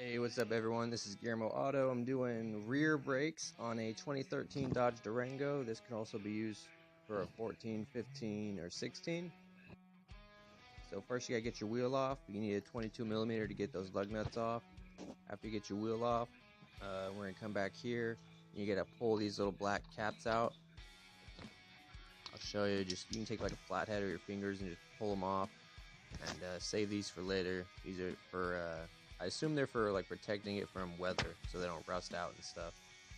Hey, what's up everyone? This is Guillermo Auto. I'm doing rear brakes on a 2013 Dodge Durango. This can also be used for a 14, 15, or 16. So first you gotta get your wheel off. You need a 22mm to get those lug nuts off. After you get your wheel off, we're gonna come back here. You gotta pull these little black caps out. I'll show you. You can take like a flathead or your fingers and just pull them off, and save these for later. These are for I assume they're for like protecting it from weather so they don't rust out and stuff.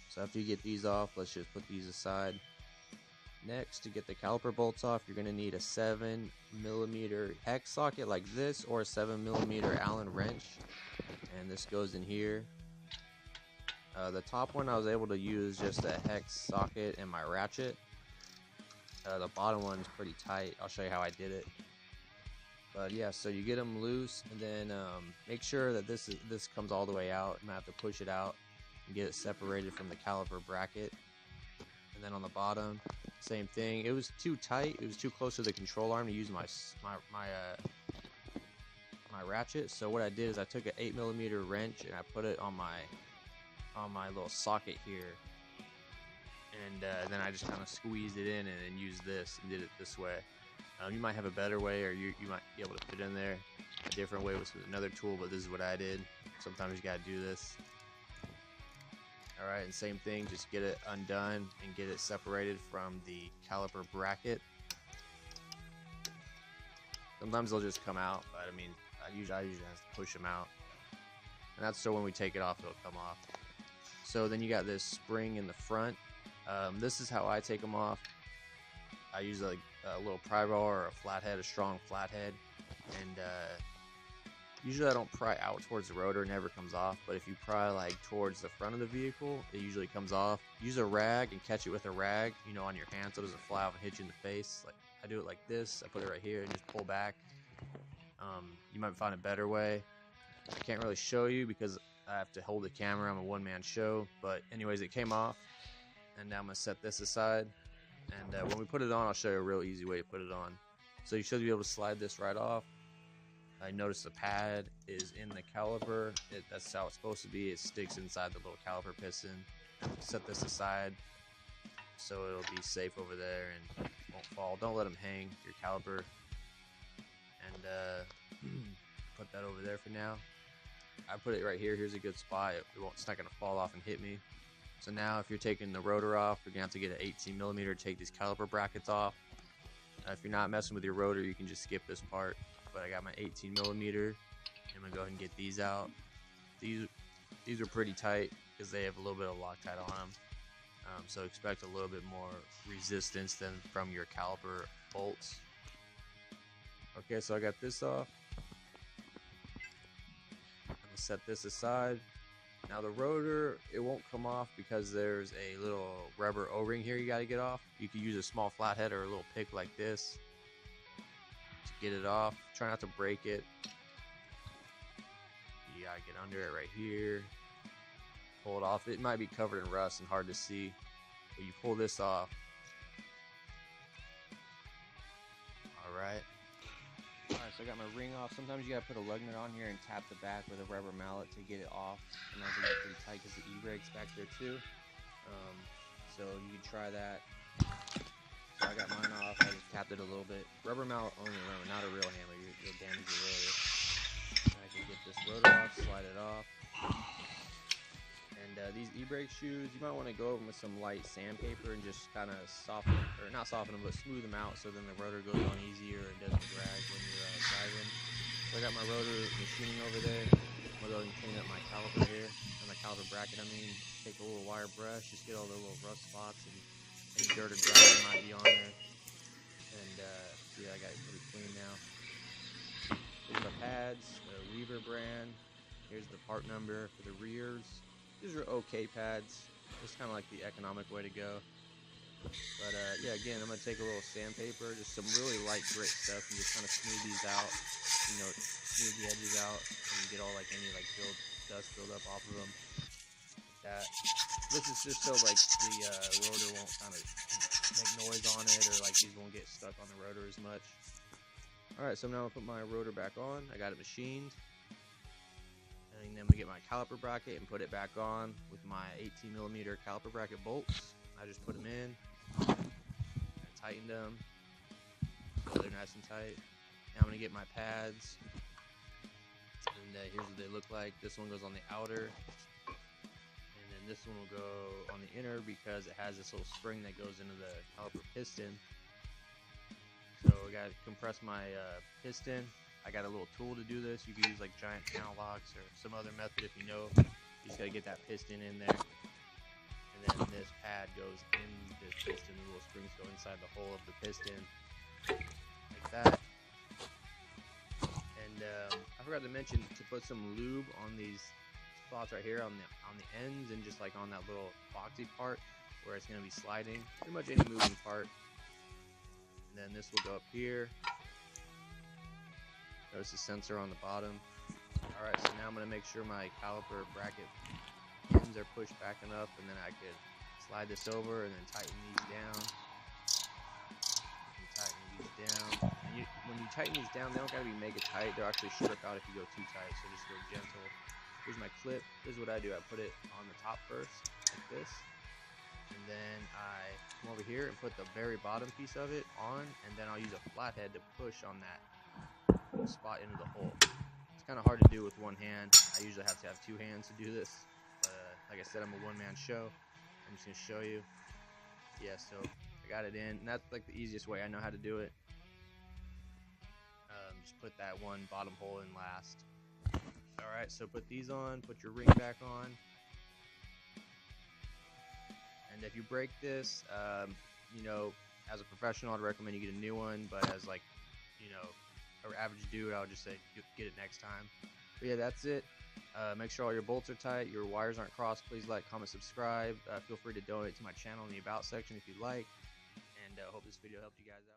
So after you get these off, let's just put these aside. Next, to get the caliper bolts off, you're gonna need a 7mm hex socket like this, or a 7mm Allen wrench, and this goes in here. The top one I was able to use just a hex socket and my ratchet. The bottom one's pretty tight. I'll show you how I did it. But yeah, so you get them loose, and then make sure that this comes all the way out. You might have to push it out and get it separated from the caliper bracket. And then on the bottom, same thing. It was too tight. It was too close to the control arm to use my ratchet. So what I did is I took an 8mm wrench and I put it on my little socket here, and then I just kind of squeezed it in and then used this and did it this way. You might have a better way, or you might be able to fit in there a different way with another tool, but this is what I did. Sometimes you gotta do this. Alright, and same thing, just get it undone and get it separated from the caliper bracket. Sometimes they'll just come out, but I mean, I usually have to push them out. And that's so when we take it off, it'll come off. So then you got this spring in the front. This is how I take them off. I use like a little pry bar or a flathead, a strong flathead, and usually I don't pry out towards the rotor, it never comes off, but if you pry like towards the front of the vehicle, it usually comes off. Use a rag and catch it with a rag, you know, on your hand so it doesn't fly off and hit you in the face. Like I do it like this, I put it right here and just pull back. You might find a better way. I can't really show you because I have to hold the camera, I'm a one-man show, but anyways, it came off, and now I'm going to set this aside. And when we put it on, I'll show you a real easy way to put it on. So you should be able to slide this right off. I noticed the pad is in the caliper. That's how it's supposed to be. It sticks inside the little caliper piston. Set this aside so it'll be safe over there and won't fall. Don't let them hang your caliper. And put that over there for now. I put it right here. Here's a good spot. It's not going to fall off and hit me. So now if you're taking the rotor off, you're going to have to get an 18mm to take these caliper brackets off. If you're not messing with your rotor, you can just skip this part. But I got my 18mm. I'm going to go ahead and get these out. These are pretty tight because they have a little bit of Loctite on them. So expect a little bit more resistance than from your caliper bolts. Okay, so I got this off. I'm going to set this aside. Now the rotor, it won't come off because there's a little rubber O-ring here you got to get off. You could use a small flathead or a little pick like this to get it off. Try not to break it. You got to get under it right here. Pull it off. It might be covered in rust and hard to see, but you pull this off. Alright. Alright, so I got my ring off. Sometimes you gotta put a lug nut on here and tap the back with a rubber mallet to get it off. Sometimes it gets pretty tight because the e-brake's back there too. So you can try that. So I got mine off. I just tapped it a little bit. Rubber mallet only, remember, not a real hammer. You'll damage your rotor. I can get this rotor off, slide it off. And these e-brake shoes, you might want to go over them with some light sandpaper and just kind of soften, or not soften them, but smooth them out so then the rotor goes on easier and doesn't drag when you're driving. So I got my rotor machining over there. I'm going to go and clean up my caliper here, or my caliper bracket, I mean. Take a little wire brush, just get all the little rust spots and any dirt or grime that might be on there. And see, I got it pretty clean now. Here's my pads, the Lever brand. Here's the part number for the rears. These are okay pads. It's kind of like the economic way to go. But yeah, again, I'm going to take a little sandpaper, just some really light grit stuff, and just kind of smooth these out. You know, smooth the edges out, and you get all like any like dust build up off of them. Like that. This is just so like the rotor won't kind of make noise on it, or like these won't get stuck on the rotor as much. Alright, so now I'll put my rotor back on. I got it machined. And then we get my caliper bracket and put it back on with my 18mm caliper bracket bolts. I just put them in and tightened them so they're nice and tight. Now I'm going to get my pads, and here's what they look like. This one goes on the outer, and then this one will go on the inner because it has this little spring that goes into the caliper piston. So I got to compress my piston. I got a little tool to do this. You can use like giant channel locks or some other method if you know. You just got to get that piston in there. And then this pad goes in this piston. The little springs go inside the hole of the piston. Like that. And I forgot to mention to put some lube on these spots right here on the ends and just like on that little boxy part where it's going to be sliding. Pretty much any moving part. And then this will go up here. There's a sensor on the bottom. Alright, so now I'm going to make sure my caliper bracket pins are pushed back enough, and then I could slide this over and then tighten these down. And tighten these down. And when you tighten these down, they don't got to be mega tight. They'll actually strip out if you go too tight, so just go gentle. Here's my clip. This is what I do. I put it on the top first, like this. And then I come over here and put the very bottom piece of it on, and then I'll use a flathead to push on that spot into the hole. It's kind of hard to do with one hand. I usually have to have two hands to do this, but like I said, I'm a one-man show. I'm just gonna show you. Yeah, so I got it in, and that's like the easiest way I know how to do it. Just put that one bottom hole in last. Alright, so put these on, put your ring back on, and if you break this, you know, as a professional I'd recommend you get a new one, but as like, you know, or average dude, I would just say get it next time. But yeah, that's it. Make sure all your bolts are tight, your wires aren't crossed. Please like, comment, subscribe. Feel free to donate to my channel in the about section if you'd like. And hope this video helped you guys out.